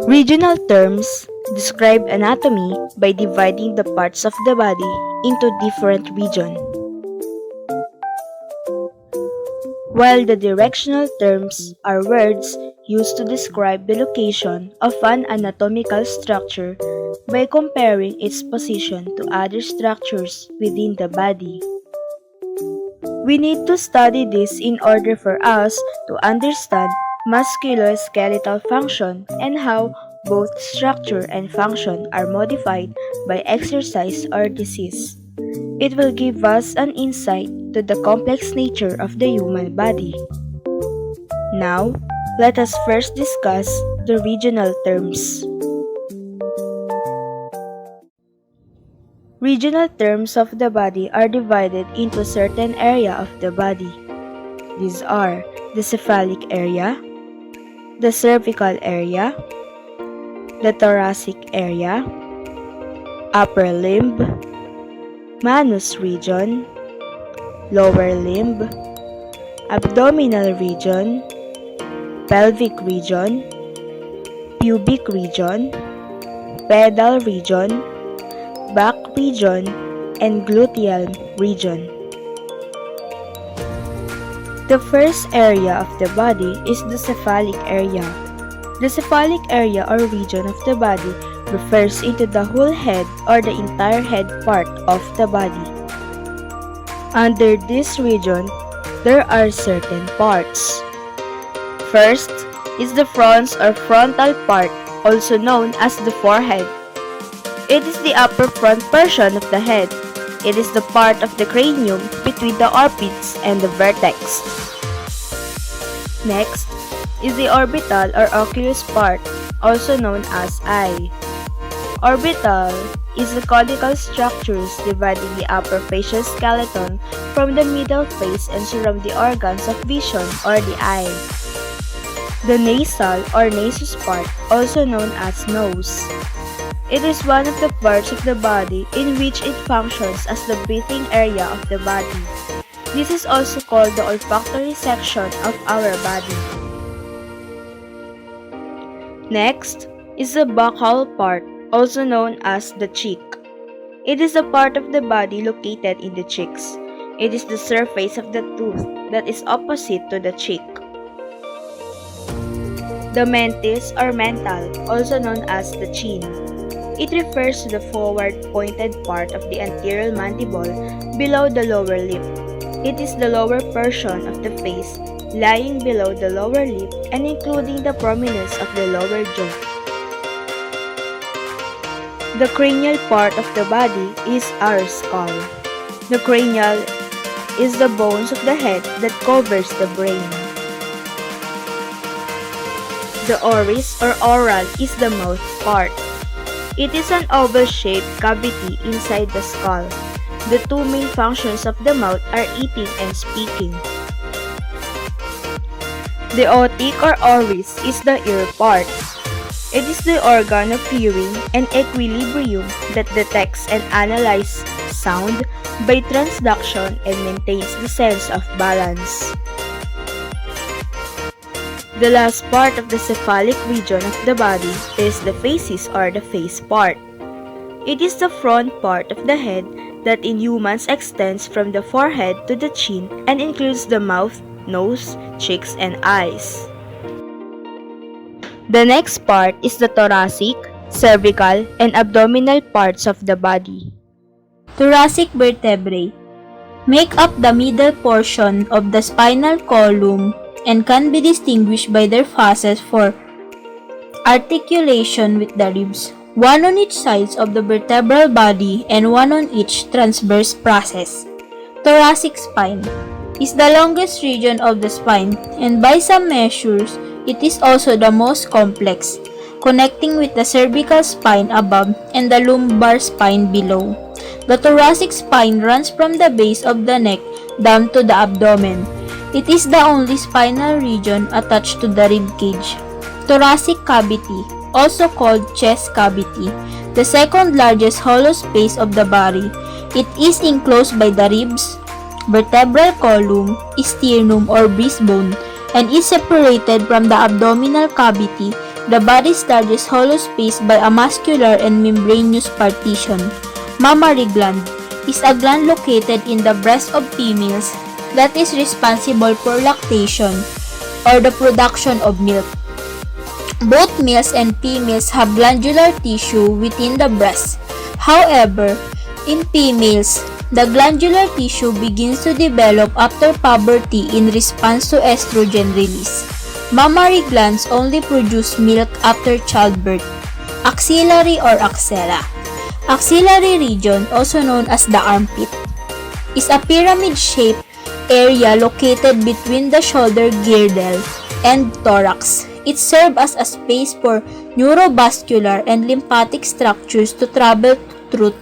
Regional terms describe anatomy by dividing the parts of the body into different regions, while the directional terms are words used to describe the location of an anatomical structure by comparing its position to other structures within the body. We need to study this in order for us to understand musculoskeletal function and how both structure and function are modified by exercise or disease. It will give us an insight to the complex nature of the human body. Now, let us first discuss the regional terms. Regional terms of the body are divided into certain area of the body. These are the cephalic area, the cervical area, the thoracic area, upper limb, manus region, lower limb, abdominal region, pelvic region, pubic region, pedal region, back region, and gluteal region. The first area of the body is the cephalic area. The cephalic area or region of the body refers into the whole head or the entire head part of the body. Under this region, there are certain parts. First is the frons or frontal part, also known as the forehead. It is the upper front portion of the head. It is the part of the cranium between the orbits and the vertex. Next is the orbital or oculus part, also known as eye. Orbital is the conical structures dividing the upper facial skeleton from the middle face and surround the organs of vision or the eye. The nasal or nasus part, also known as nose. It is one of the parts of the body in which it functions as the breathing area of the body. This is also called the olfactory section of our body. Next is the buccal part, also known as the cheek. It is a part of the body located in the cheeks. It is the surface of the tooth that is opposite to the cheek. The mentis or mental, also known as the chin. It refers to the forward pointed part of the anterior mandible below the lower lip. It is the lower portion of the face, lying below the lower lip and including the prominence of the lower jaw. The cranial part of the body is our skull. The cranial is the bones of the head that covers the brain. The oris or oral is the mouth part. It is an oval-shaped cavity inside the skull. The two main functions of the mouth are eating and speaking. The otic or oris is the ear part. It is the organ of hearing and equilibrium that detects and analyzes sound by transduction and maintains the sense of balance. The last part of the cephalic region of the body is the facies or the face part. It is the front part of the head that in humans extends from the forehead to the chin and includes the mouth, nose, cheeks, and eyes. The next part is the thoracic, cervical, and abdominal parts of the body. Thoracic vertebrae make up the middle portion of the spinal column and can be distinguished by their facets for articulation with the ribs, one on each side of the vertebral body and one on each transverse process. Thoracic spine is the longest region of the spine, and by some measures, it is also the most complex, connecting with the cervical spine above and the lumbar spine below. The thoracic spine runs from the base of the neck down to the abdomen. It is the only spinal region attached to the rib cage. Thoracic cavity, also called chest cavity, the second largest hollow space of the body. It is enclosed by the ribs, vertebral column, sternum or breastbone, and is separated from the abdominal cavity, the body's largest hollow space, by a muscular and membranous partition. Mammary gland is a gland located in the breast of females that is responsible for lactation or the production of milk. Both males and females have glandular tissue within the breast. However, in females, the glandular tissue begins to develop after puberty in response to estrogen release. Mammary glands only produce milk after childbirth. Axillary or axilla. Axillary region, also known as the armpit, is a pyramid-shaped area located between the shoulder girdle and thorax. It serves as a space for neurovascular and lymphatic structures to travel through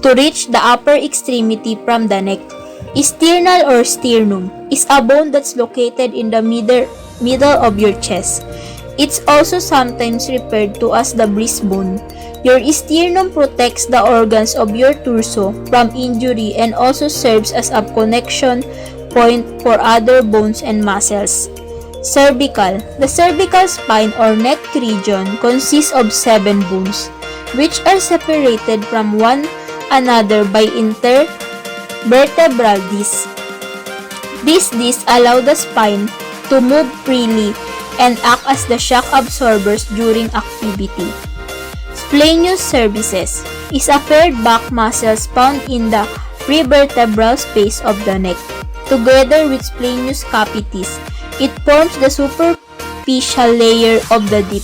to reach the upper extremity from the neck. Sternal or sternum is a bone that's located in the middle of your chest. It's also sometimes referred to as the breastbone. Your sternum protects the organs of your torso from injury and also serves as a connection point for other bones and muscles. Cervical. The cervical spine or neck region consists of 7 bones, which are separated from one another by intervertebral discs. These discs allow the spine to move freely and act as the shock absorbers during activity. Splenius cervices is a paired back muscles found in the prevertebral space of the neck. Together with splenius capitis, it forms the superficial layer of the deep,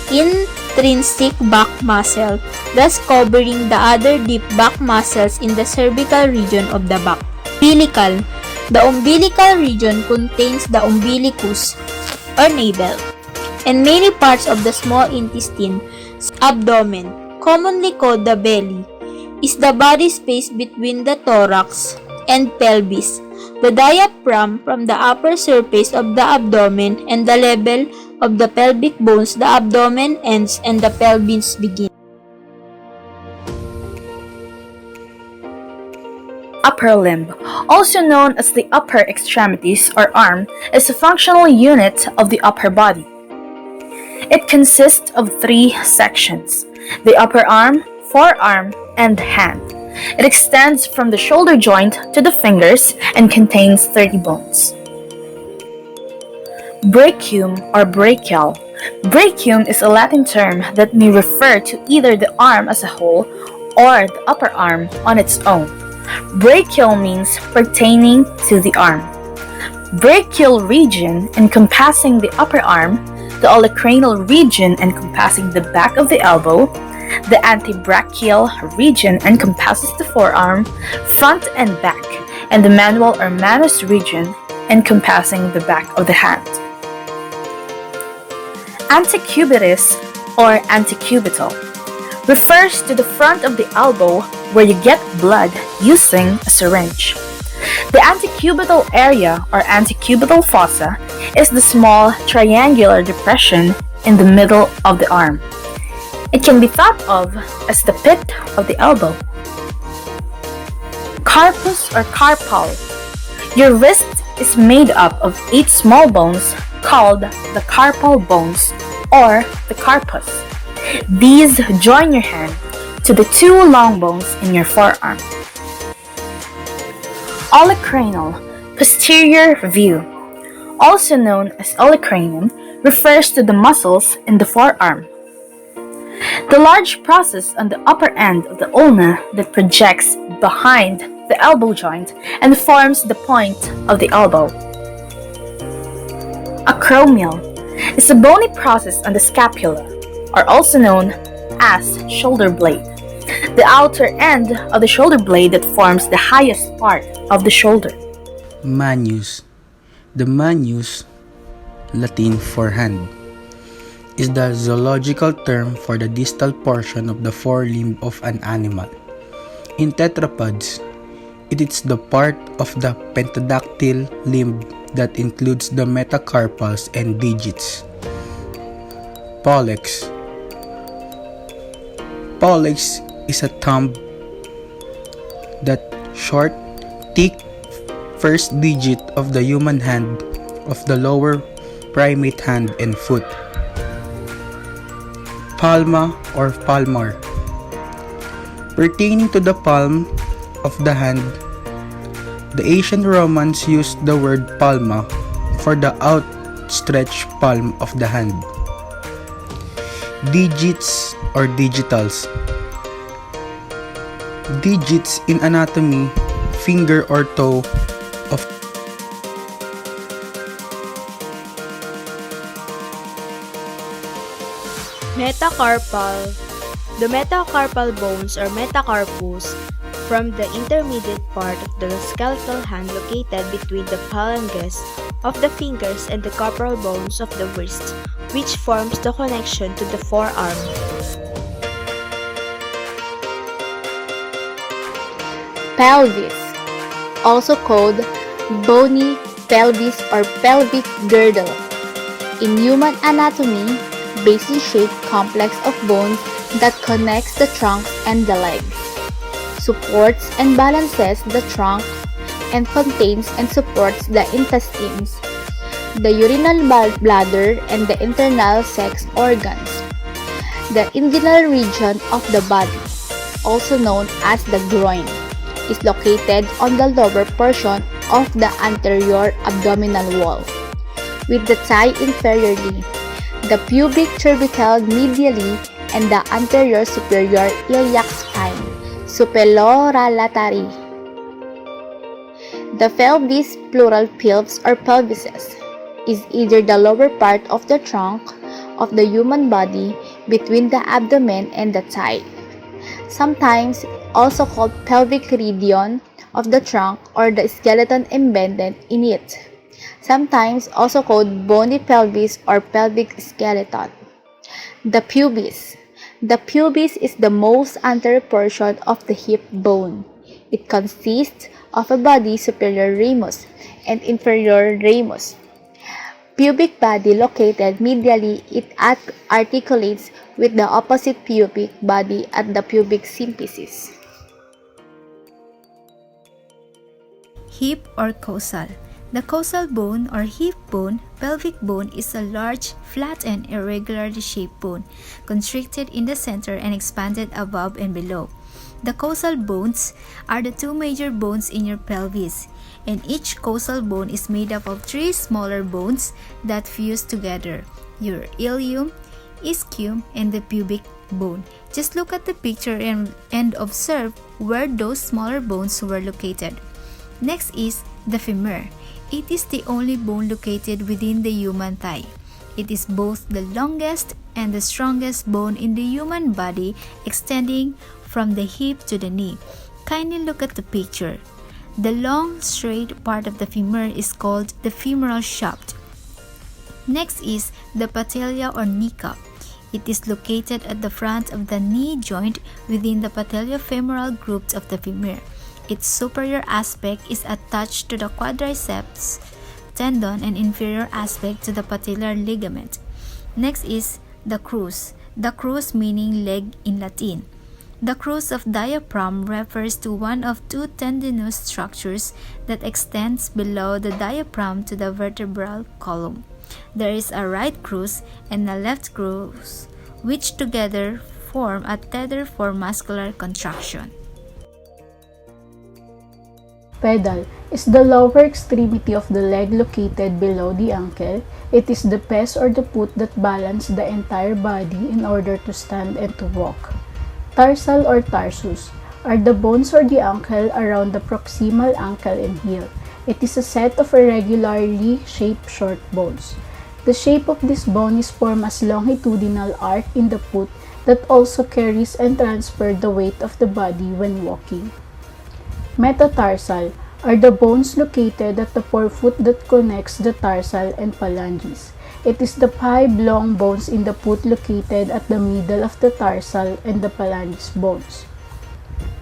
intrinsic back muscle, thus covering the other deep back muscles in the cervical region of the back. Umbilical. The umbilical region contains the umbilicus or navel and many parts of the small intestine. Abdomen, commonly called the belly, is the body space between the thorax and pelvis. The diaphragm from the upper surface of the abdomen and the level of the pelvic bones, the abdomen ends and the pelvis begins. Upper limb, also known as the upper extremities or arm, is a functional unit of the upper body. It consists of 3 sections: the upper arm, forearm, and hand. It extends from the shoulder joint to the fingers and contains 30 bones. Brachium or brachial. Brachium is a Latin term that may refer to either the arm as a whole or the upper arm on its own. Brachial means pertaining to the arm. Brachial region encompassing the upper arm, the olecranial region encompassing the back of the elbow, the antebrachial region encompasses the forearm, front and back, and the manual or manus region encompassing the back of the hand. Antecubitus or antecubital refers to the front of the elbow where you get blood using a syringe. The antecubital area or antecubital fossa is the small triangular depression in the middle of the arm. It can be thought of as the pit of the elbow. Carpus or carpal. Your wrist is made up of 8 small bones called the carpal bones or the carpus. These join your hand to the 2 long bones in your forearm. Olecranal, posterior view, also known as olecranon, refers to the muscles in the forearm. The large process on the upper end of the ulna that projects behind the elbow joint and forms the point of the elbow. Acromial is a bony process on the scapula, or also known as shoulder blade, the outer end of the shoulder blade that forms the highest part of the shoulder. Manus. The manus, Latin for hand, is the zoological term for the distal portion of the forelimb of an animal. In tetrapods, It is the part of the pentadactyl limb that includes the metacarpals and digits. Pollex. Pollex is a thumb that short, thick first digit of the human hand of the lower primate hand and foot. Palma or palmar. Pertaining to the palm of the hand, the ancient Romans used the word palma for the outstretched palm of the hand. Digits or digitals. Digits in anatomy, finger or toe of Metacarpal. The metacarpal bones or metacarpus from the intermediate part of the skeletal hand located between the phalanges of the fingers and the carpal bones of the wrist, which forms the connection to the forearm. Pelvis, also called bony pelvis or pelvic girdle. In human anatomy, basin-shaped complex of bones that connects the trunk and the legs, supports and balances the trunk, and contains and supports the intestines, the urinary bladder, and the internal sex organs. The inguinal region of the body, also known as the groin, is located on the lower portion of the anterior abdominal wall, with the thigh inferiorly, the pubic cervical medially, and the anterior superior iliac spine superolaterally. The pelvis, plural pelvis or pelvises, is either the lower part of the trunk of the human body between the abdomen and the thigh, sometimes also called pelvic region of the trunk or the skeleton embedded in it, sometimes also called bony pelvis or pelvic skeleton. The pubis. The pubis is the most anterior portion of the hip bone. It consists of a body superior ramus and inferior ramus. Pubic body located medially, it articulates with the opposite pubic body at the pubic symphysis. Hip or causal. The causal bone or hip bone, pelvic bone is a large, flat and irregularly shaped bone, constricted in the center and expanded above and below. The causal bones are the two major bones in your pelvis, and each causal bone is made up of three smaller bones that fuse together: your ilium, ischium, and the pubic bone. Just look at the picture and observe where those smaller bones were located. Next is the femur. It is the only bone located within the human thigh. It is both the longest and the strongest bone in the human body, extending from the hip to the knee. Kindly look at the picture. The long, straight part of the femur is called the femoral shaft. Next is the patella or kneecap. It is located at the front of the knee joint within the patellofemoral group of the femur. Its superior aspect is attached to the quadriceps tendon and inferior aspect to the patellar ligament. Next is the crus. The crus meaning leg in Latin. The crus of diaphragm refers to one of two tendinous structures that extends below the diaphragm to the vertebral column. There is a right crus and a left crus, which together form a tether for muscular contraction. Pedal is the lower extremity of the leg located below the ankle. It is the pes or the foot that balances the entire body in order to stand and to walk. Tarsal or tarsus are the bones or the ankle around the proximal ankle and heel. It is a set of irregularly shaped short bones. The shape of this bone is formed as longitudinal arc in the foot that also carries and transfers the weight of the body when walking. Metatarsal are the bones located at the forefoot that connects the tarsal and phalanges. It is the 5 long bones in the foot located at the middle of the tarsal and the phalanges bones.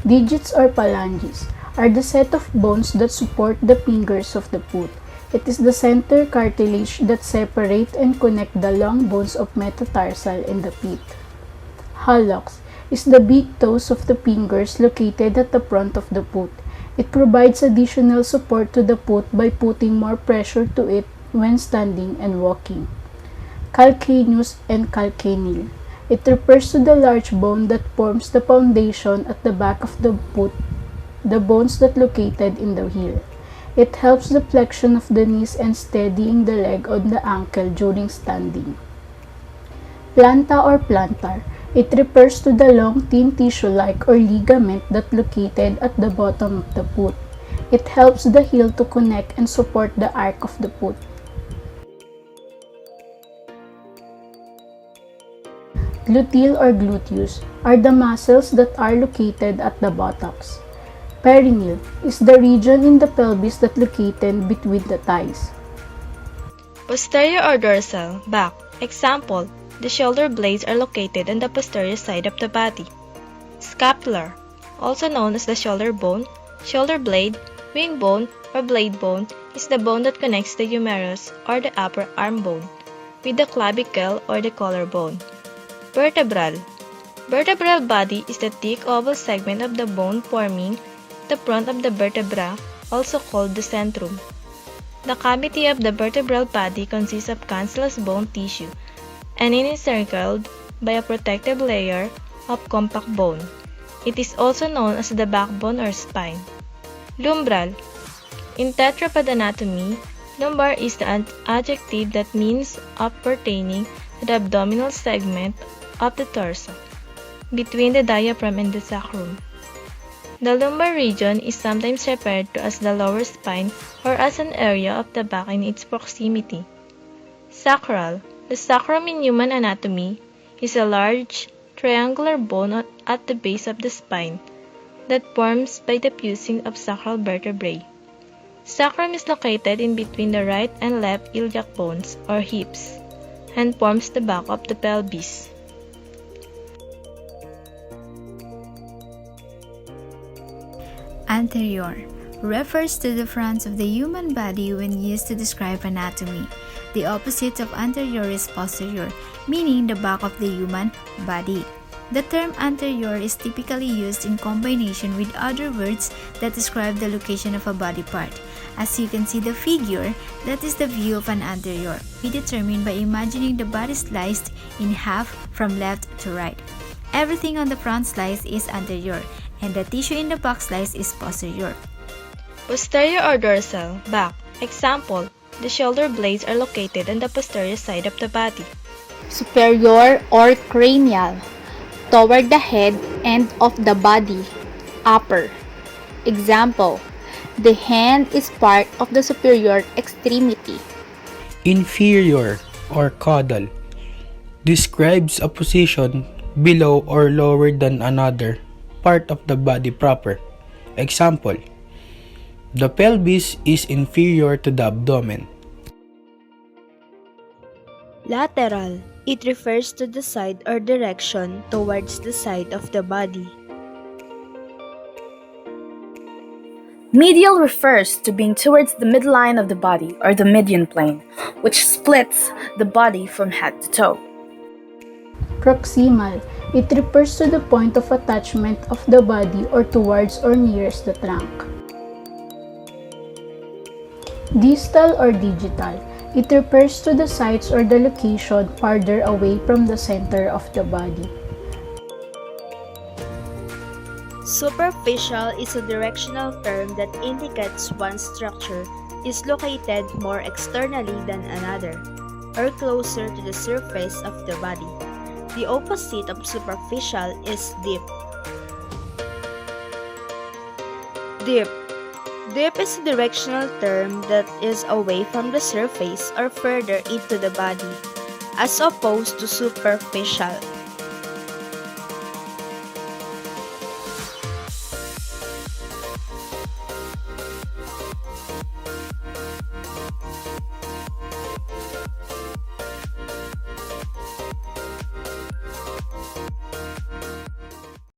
Digits or phalanges are the set of bones that support the fingers of the foot. It is the center cartilage that separate and connect the long bones of metatarsal and the feet. Hallux is the big toes of the fingers located at the front of the foot. It provides additional support to the foot by putting more pressure to it when standing and walking. Calcaneus and calcaneal. It refers to the large bone that forms the foundation at the back of the foot, the bones that located in the heel. It helps the flexion of the knees and steadying the leg on the ankle during standing. Planta or plantar. It refers to the long thin tissue-like or ligament that located at the bottom of the foot. It helps the heel to connect and support the arc of the foot. Gluteal or gluteus are the muscles that are located at the buttocks. Perineal is the region in the pelvis that located between the thighs. Posterior or dorsal, back. Example, the shoulder blades are located on the posterior side of the body. Scapular, also known as the shoulder bone, shoulder blade, wing bone, or blade bone, is the bone that connects the humerus or the upper arm bone with the clavicle or the collarbone. Vertebral. Vertebral body is the thick oval segment of the bone forming the front of the vertebra, also called the centrum. The cavity of the vertebral body consists of cancellous bone tissue and is encircled by a protective layer of compact bone. It is also known as the backbone or spine. Lumbral. In tetrapod anatomy, lumbar is the adjective that means of pertaining to the abdominal segment of the torso, between the diaphragm and the sacrum. The lumbar region is sometimes referred to as the lower spine or as an area of the back in its proximity. Sacral. The sacrum in human anatomy is a large, triangular bone at the base of the spine that forms by the fusing of sacral vertebrae. Sacrum is located in between the right and left iliac bones or hips and forms the back of the pelvis. Anterior refers to the front of the human body when used to describe anatomy. The opposite of anterior is posterior, meaning the back of the human body. The term anterior is typically used in combination with other words that describe the location of a body part. As you can see the figure, that is the view of an anterior. We determine by imagining the body sliced in half from left to right. Everything on the front slice is anterior, and the tissue in the back slice is posterior. Posterior or dorsal, back. Example, the shoulder blades are located on the posterior side of the body. Superior or cranial, toward the head end of the body, upper. Example, the hand is part of the superior extremity. Inferior or caudal describes a position below or lower than another part of the body proper. Example, the pelvis is inferior to the abdomen. Lateral. It refers to the side or direction towards the side of the body. Medial refers to being towards the midline of the body or the median plane, which splits the body from head to toe. Proximal. It refers to the point of attachment of the body or towards or nearest the trunk. Distal or digital. It refers to the sites or the location farther away from the center of the body. Superficial is a directional term that indicates one structure is located more externally than another, or closer to the surface of the body. The opposite of superficial is deep. Deep. Deep is a directional term that is away from the surface or further into the body, as opposed to superficial.